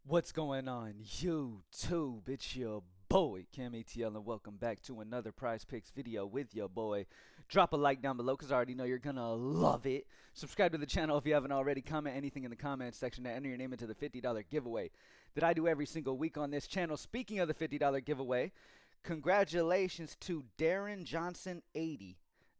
What's going on, YouTube? It's your boy, CamATL, and welcome back to another Prizepicks video with your boy. Drop a like down below because I already know you're gonna love it. Subscribe to the channel if you haven't already. Comment anything in the comments section to enter your name into the $50 giveaway that I do every single week on this channel. Speaking of the $50 giveaway, congratulations to Darren Johnson 80.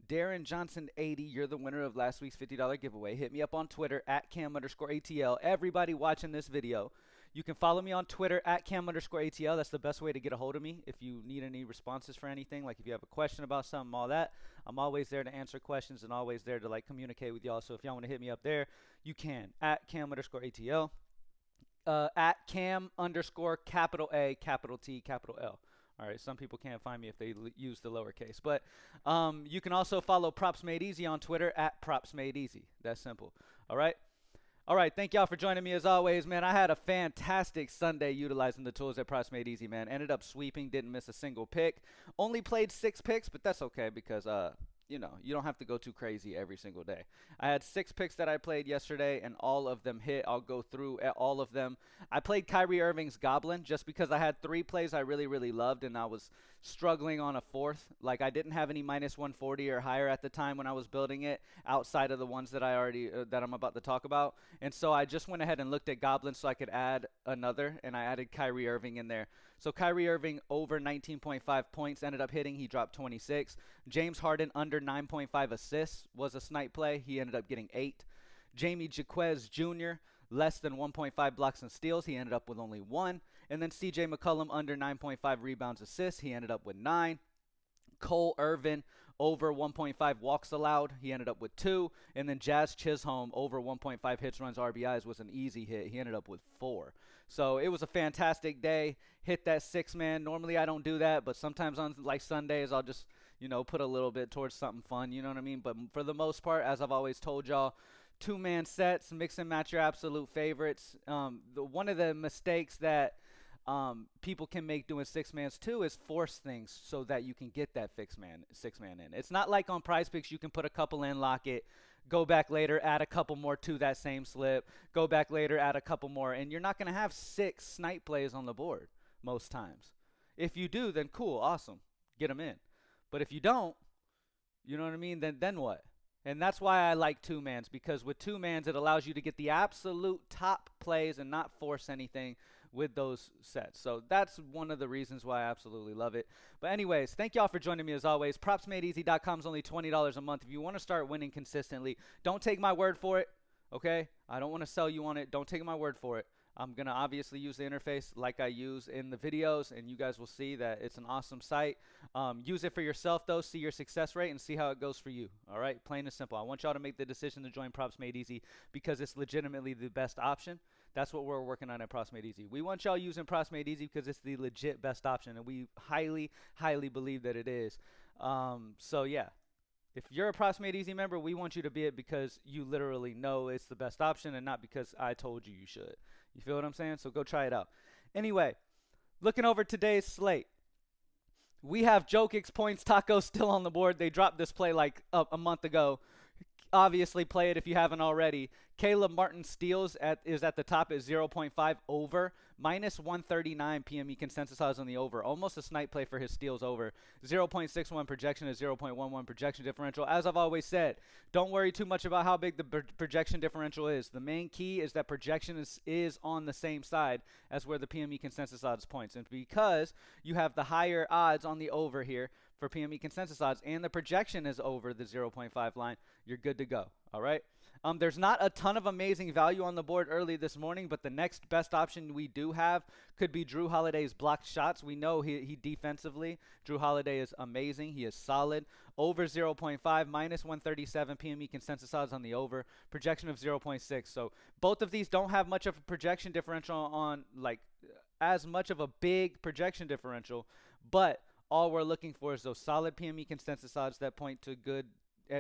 Darren Johnson 80, you're the winner of last week's $50 giveaway. Hit me up on Twitter at cam_ATL. Everybody watching this video, you can follow me on Twitter at cam_ATL. That's the best way to get a hold of me if you need any responses for anything. Like if you have a question about something, all that. I'm always there to answer questions and always there to like communicate with y'all. So if y'all want to hit me up there, you can at cam_ATL. At cam_capital A, capital T, capital L. All right, some people can't find me if they use the lowercase. But you can also follow Props Made Easy on Twitter at Props Made Easy. That's simple. All right. All right, thank y'all for joining me as always, man. I had a fantastic Sunday utilizing the tools at Props Made Easy, man. Ended up sweeping, didn't miss a single pick. Only played 6 picks, but that's okay because you know, you don't have to go too crazy every single day. I had 6 picks that I played yesterday, and all of them hit. I'll go through all of them. I played Kyrie Irving's Goblin just because I had 3 plays I really loved, and I was struggling on a 4th. Like, I didn't have any minus 140 or higher at the time when I was building it, outside of the ones that I already that I'm about to talk about. And so I just went ahead and looked at Goblin so I could add another, and I added Kyrie Irving in there. So Kyrie Irving over 19.5 points ended up hitting. He dropped 26. James Harden under 9.5 assists was a snipe play. He ended up getting 8. Jamie Jaquez Jr. less than 1.5 blocks and steals. He ended up with only 1. And then CJ McCollum under 9.5 rebounds assists. He ended up with 9. Cole Irvin over 1.5 walks allowed. He ended up with 2. And then Jazz Chisholm over 1.5 hits, runs, RBIs was an easy hit. He ended up with 4. So it was a fantastic day. Hit that 6-man. Normally I don't do that, but sometimes on like Sundays I'll just, you know, put a little bit towards something fun. You know what I mean? But for the most part, as I've always told y'all, 2-man sets, mix and match your absolute favorites. One of the mistakes that people can make doing 6-mans too is force things so that you can get that 6-man in. It's not like on Prizepicks you can put a couple in, lock it, go back later, add a couple more to that same slip, go back later, add a couple more, and you're not going to have 6 snipe plays on the board most times. If you do, then cool, awesome, get them in. But if you don't, you know what I mean, then what? And that's why I like 2-mans, because with 2-mans it allows you to get the absolute top plays and not force anything with those sets. So that's one of the reasons why I absolutely love it. But anyways, thank y'all for joining me as always. PropsMadeEasy.com is only $20 a month. If you want to start winning consistently, don't take my word for it, okay? I don't want to sell you on it. Don't take my word for it. I'm going to obviously use the interface like I use in the videos, and you guys will see that it's an awesome site. Use it for yourself, though. See your success rate and see how it goes for you, all right? Plain and simple. I want y'all to make the decision to join Props Made Easy because it's legitimately the best option. That's what we're working on at Props Made Easy. We want y'all using Props Made Easy because it's the legit best option, and we highly believe that it is. So, yeah. If you're a Props Made Easy member, we want you to be it because you literally know it's the best option and not because I told you you should. You feel what I'm saying? So go try it out. Anyway, looking over today's slate. We have Jokic's Points Taco still on the board. They dropped this play like a month ago. Obviously, play it if you haven't already. Caleb Martin steals is at the top at 0.5 over. Minus 139 PME consensus odds on the over. Almost a snipe play for his steals over. 0.61 projection is 0.11 projection differential. As I've always said, don't worry too much about how big the projection differential is. The main key is that projection is on the same side as where the PME consensus odds points. And because you have the higher odds on the over here for PME consensus odds and the projection is over the 0.5 line, you're good to go. All right. There's not a ton of amazing value on the board early this morning, but the next best option we do have could be Drew Holiday's blocked shots. We know he defensively, Drew Holiday is amazing. He is solid. Over 0.5, minus 137 PME consensus odds on the over, projection of 0.6. So both of these don't have much of a projection differential on, like, as much of a big projection differential, but all we're looking for is those solid PME consensus odds that point to good,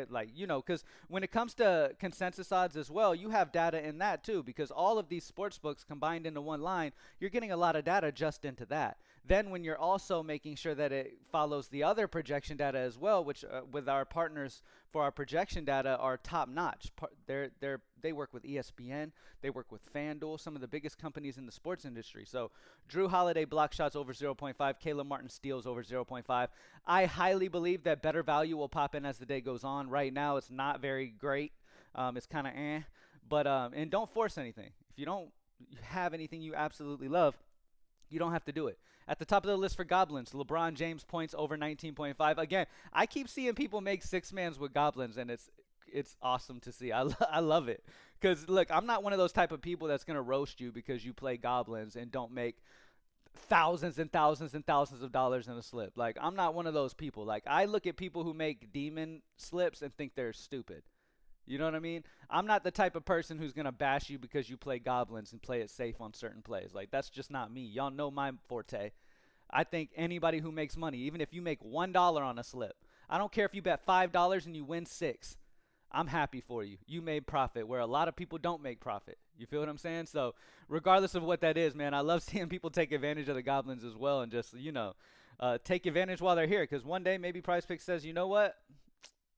like, you know, because when it comes to consensus odds as well, you have data in that too, because all of these sports books combined into one line, you're getting a lot of data just into that. Then when you're also making sure that it follows the other projection data as well, which with our partners for our projection data are top notch. They work with ESPN, they work with FanDuel, some of the biggest companies in the sports industry. So Drew Holiday block shots over 0.5, Caleb Martin steals over 0.5. I highly believe that better value will pop in as the day goes on. Right now, it's not very great. It's kind of but and don't force anything. If you don't have anything you absolutely love, you don't have to do it. At the top of the list for Goblins, LeBron James points over 19.5. Again, I keep seeing people make six-mans with Goblins, and it's awesome to see. I love it. Because, look, I'm not one of those type of people that's going to roast you because you play Goblins and don't make thousands and thousands and thousands of dollars in a slip. Like, I'm not one of those people. Like, I look at people who make demon slips and think they're stupid. You know what I mean? I'm not the type of person who's going to bash you because you play Goblins and play it safe on certain plays. Like, that's just not me. Y'all know my forte. I think anybody who makes money, even if you make $1 on a slip, I don't care if you bet $5 and you win 6. I'm happy for you. You made profit where a lot of people don't make profit. You feel what I'm saying? So regardless of what that is, man, I love seeing people take advantage of the Goblins as well and just, take advantage while they're here. Because one day maybe Prizepicks says, you know what?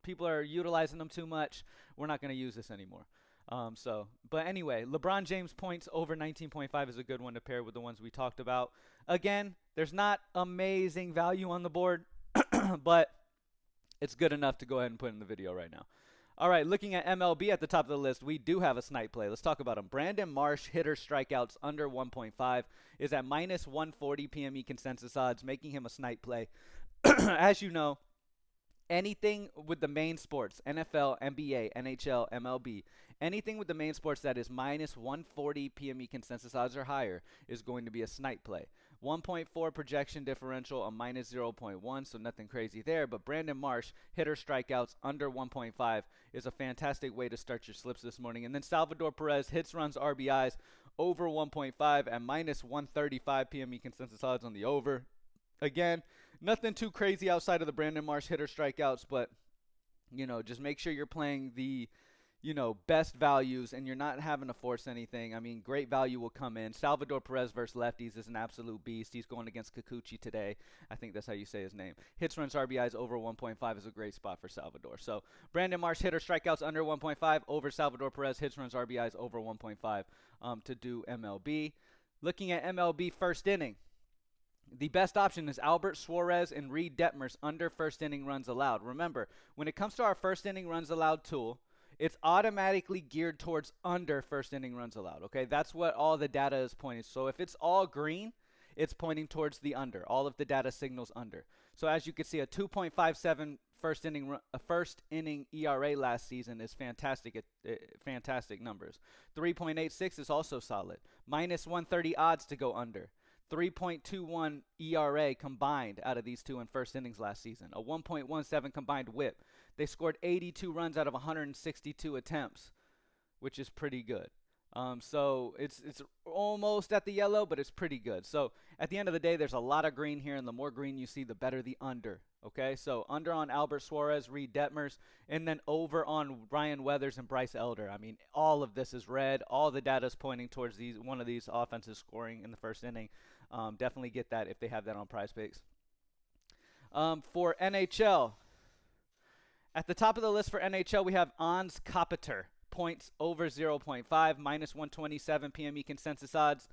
People are utilizing them too much. We're not going to use this anymore. But anyway, LeBron James points over 19.5 is a good one to pair with the ones we talked about. Again, there's not amazing value on the board, but it's good enough to go ahead and put in the video right now. All right, looking at MLB at the top of the list, we do have a snipe play. Let's talk about him. Brandon Marsh, hitter strikeouts under 1.5, is at minus 140 PME consensus odds, making him a snipe play. As you know, anything with the main sports, NFL, NBA, NHL, MLB, anything with the main sports that is minus 140 PME consensus odds or higher is going to be a snipe play. 1.4 projection differential, a minus 0.1, so nothing crazy there. But Brandon Marsh, hitter strikeouts under 1.5 is a fantastic way to start your slips this morning. And then Salvador Perez, hits, runs, RBIs over 1.5 at minus 135 PME consensus odds on the over. Again, nothing too crazy outside of the Brandon Marsh hitter strikeouts, but, just make sure you're playing the, best values and you're not having to force anything. I mean, great value will come in. Salvador Perez versus lefties is an absolute beast. He's going against Kikuchi today. I think that's how you say his name. Hits, runs, RBIs over 1.5 is a great spot for Salvador. So, Brandon Marsh hitter strikeouts under 1.5 over Salvador Perez hits, runs, RBIs over 1.5 to do MLB. Looking at MLB first inning. The best option is Albert Suarez and Reed Detmers under first inning runs allowed. Remember, when it comes to our first inning runs allowed tool, it's automatically geared towards under first inning runs allowed, okay? That's what all the data is pointing. So if it's all green, it's pointing towards the under. All of the data signals under. So as you can see, a 2.57 first inning ERA last season is fantastic. Fantastic numbers. 3.86 is also solid. Minus 130 odds to go under. 3.21 ERA combined out of these two in first innings last season. A 1.17 combined whip. They scored 82 runs out of 162 attempts, which is pretty good. So it's almost at the yellow, but it's pretty good. So at the end of the day, there's a lot of green here, and the more green you see, the better the under. Okay, so under on Albert Suarez, Reed Detmers, and then over on Ryan Weathers and Bryce Elder. I mean, all of this is red. All the data is pointing towards one of these offenses scoring in the first inning. Definitely get that if they have that on Prizepicks. For NHL, at the top of the list for NHL, we have Ans Kopitar. Points over 0.5, minus 127 PME consensus odds.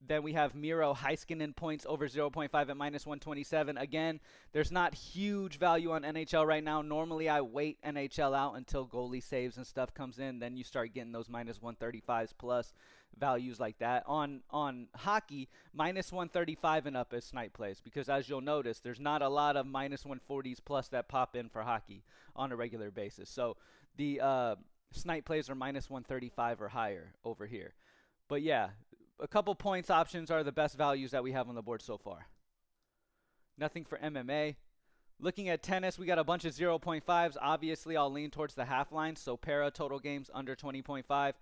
Then we have Miro Heiskanen points over 0.5 at minus 127. Again, there's not huge value on NHL right now. Normally, I wait NHL out until goalie saves and stuff comes in. Then you start getting those minus 135s plus values like that. On hockey, minus 135 and up is snipe plays because as you'll notice, there's not a lot of minus 140s plus that pop in for hockey on a regular basis. So the snipe plays are minus 135 or higher over here. But yeah, a couple points options are the best values that we have on the board so far. Nothing for MMA. Looking at tennis, we got a bunch of 0.5s. Obviously, I'll lean towards the half line. So Para total games under 20.5.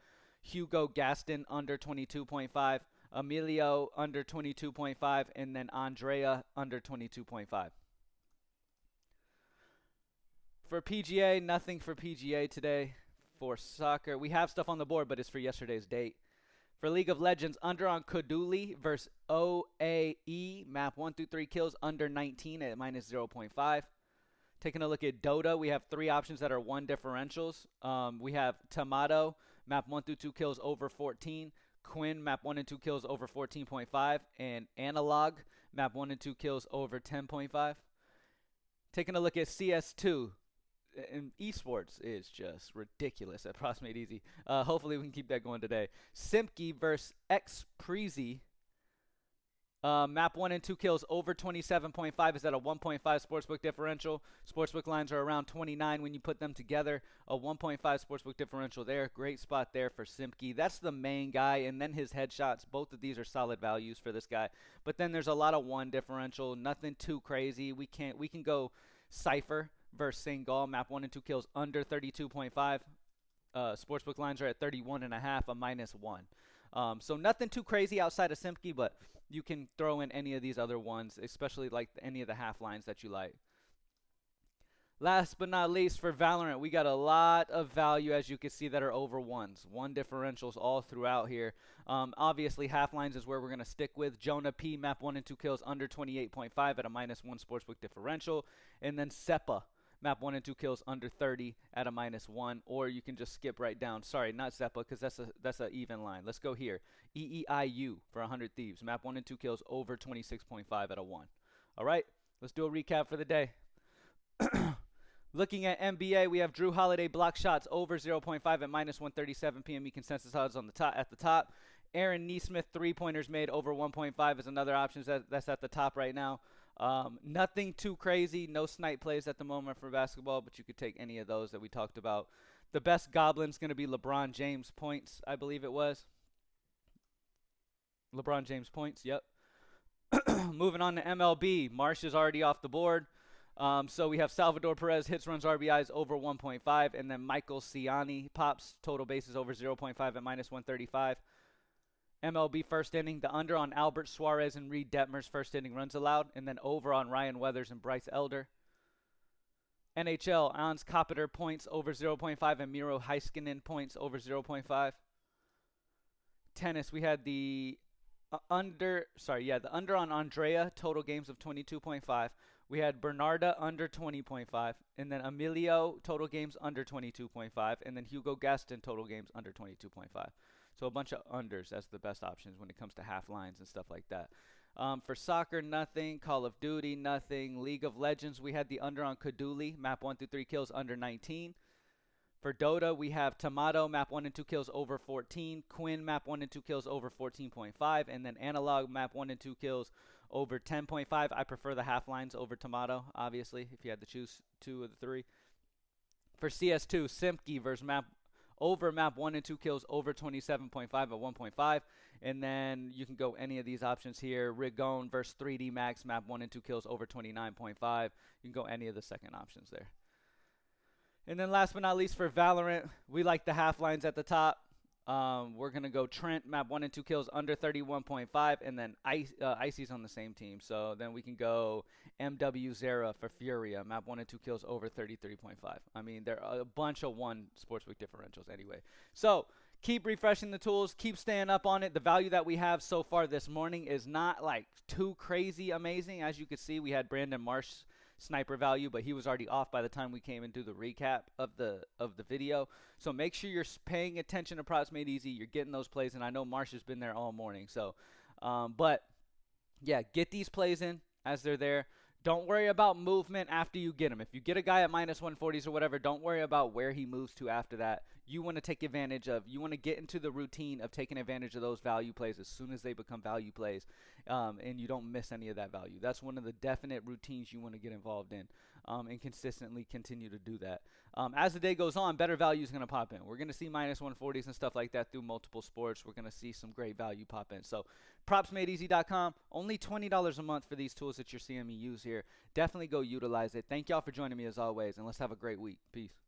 Hugo Gaston under 22.5. Emilio under 22.5. And then Andrea under 22.5. For PGA, nothing for PGA today. For soccer, we have stuff on the board, but it's for yesterday's date. For League of Legends, under on Kuduli versus OAE. Map 1 through 3 kills under 19 at minus 0.5. Taking a look at Dota, we have 3 options that are 1 differentials. We have Tomato, map 1 through 2 kills over 14. Quinn, map 1 and 2 kills over 14.5. And Analog, map 1 and 2 kills over 10.5. Taking a look at CS2. And esports is just ridiculous at Proximate Easy. Hopefully we can keep that going today. Simki versus X Preezy. Map 1 and 2 kills over 27.5 is at a 1.5 sportsbook differential. Sportsbook lines are around 29 when you put them together. A 1.5 sportsbook differential there. Great spot there for Simki. That's the main guy, and then his headshots. Both of these are solid values for this guy. But then there's a lot of 1 differential. Nothing too crazy. We can go Cypher versus Singal. Map 1 and 2 kills under 32.5. Sportsbook lines are at 31.5, a -1. So nothing too crazy outside of Simki, but you can throw in any of these other ones, especially like any of the half lines that you like. Last but not least, for Valorant, we got a lot of value, as you can see, that are over 1s. 1 differentials all throughout here. Obviously, half lines is where we're going to stick with. Jonah P, map 1 and 2 kills under 28.5 at a -1 sportsbook differential. And then Seppa, map 1 and 2 kills under 30 at a -1, or you can just skip right down. Sorry, not Seppa, because that's a even line. Let's go here. EEIU for 100 Thieves, map 1 and 2 kills over 26.5 at a 1. All right, let's do a recap for the day. Looking at NBA, we have Drew Holiday block shots over 0.5 at -137 PME consensus odds on the top at the top. Aaron Neesmith 3-pointers made over 1.5 is another option that's at the top right now. Nothing too crazy, no snipe plays at the moment for basketball, but you could take any of those that we talked about. The best goblin's going to be LeBron James points, I believe it was. LeBron James points, yep. Moving on to MLB, Marsh is already off the board. So we have Salvador Perez hits, runs, RBIs over 1.5, and then Michael Ciani pops total bases over 0.5 at -135. MLB first inning, the under on Albert Suarez and Reed Detmer's first inning runs allowed, and then over on Ryan Weathers and Bryce Elder. NHL, Ans Kopitar points over 0.5 and Miro Heiskanen points over 0.5. Tennis, we had the under on Andrea, total games of 22.5. We had Bernarda under 20.5, and then Emilio, total games under 22.5, and then Hugo Gaston, total games under 22.5. So a bunch of unders as the best options when it comes to half lines and stuff like that. For soccer, nothing. Call of Duty, nothing. League of Legends, we had the under on Kaduli, map 1 through 3 kills under 19. For Dota, we have Tomato, map 1 and 2 kills over 14. Quinn, map 1 and 2 kills over 14.5. And then Analog, map 1 and 2 kills over 10.5. I prefer the half lines over Tomato, obviously, if you had to choose 2 of the 3. For CS2, Simki versus map 1 and 2 kills over 27.5 at 1.5. And then you can go any of these options here. Rigon versus 3D Max, map 1 and 2 kills over 29.5. You can go any of the second options there. And then last but not least, for Valorant, we like the half lines at the top. We're going to go Trent, map 1 and 2 kills under 31.5, and then Icy's on the same team. So then we can go MW Zera for Furia, map 1 and 2 kills over 33.5. I mean, there are a bunch of 1 sportsbook differentials anyway. So keep refreshing the tools, keep staying up on it. The value that we have so far this morning is not like too crazy amazing. As you can see, we had Brandon Marsh sniper value, but he was already off by the time we came and do the recap of the video. So make sure you're paying attention to Proximate Easy. You're getting those plays, and I know Marsh has been there all morning. So, but yeah, get these plays in as they're there. Don't worry about movement after you get them. If you get a guy at -140s or whatever, don't worry about where he moves to after that. You want to take advantage of, you want to get into the routine of taking advantage of those value plays as soon as they become value plays, and you don't miss any of that value. That's one of the definite routines you want to get involved in, and consistently continue to do that. As the day goes on, better value is going to pop in. We're going to see -140s and stuff like that through multiple sports. We're going to see some great value pop in. So propsmadeeasy.com, only $20 a month for these tools that you're seeing me use here. Definitely go utilize it. Thank y'all for joining me as always, and let's have a great week. Peace.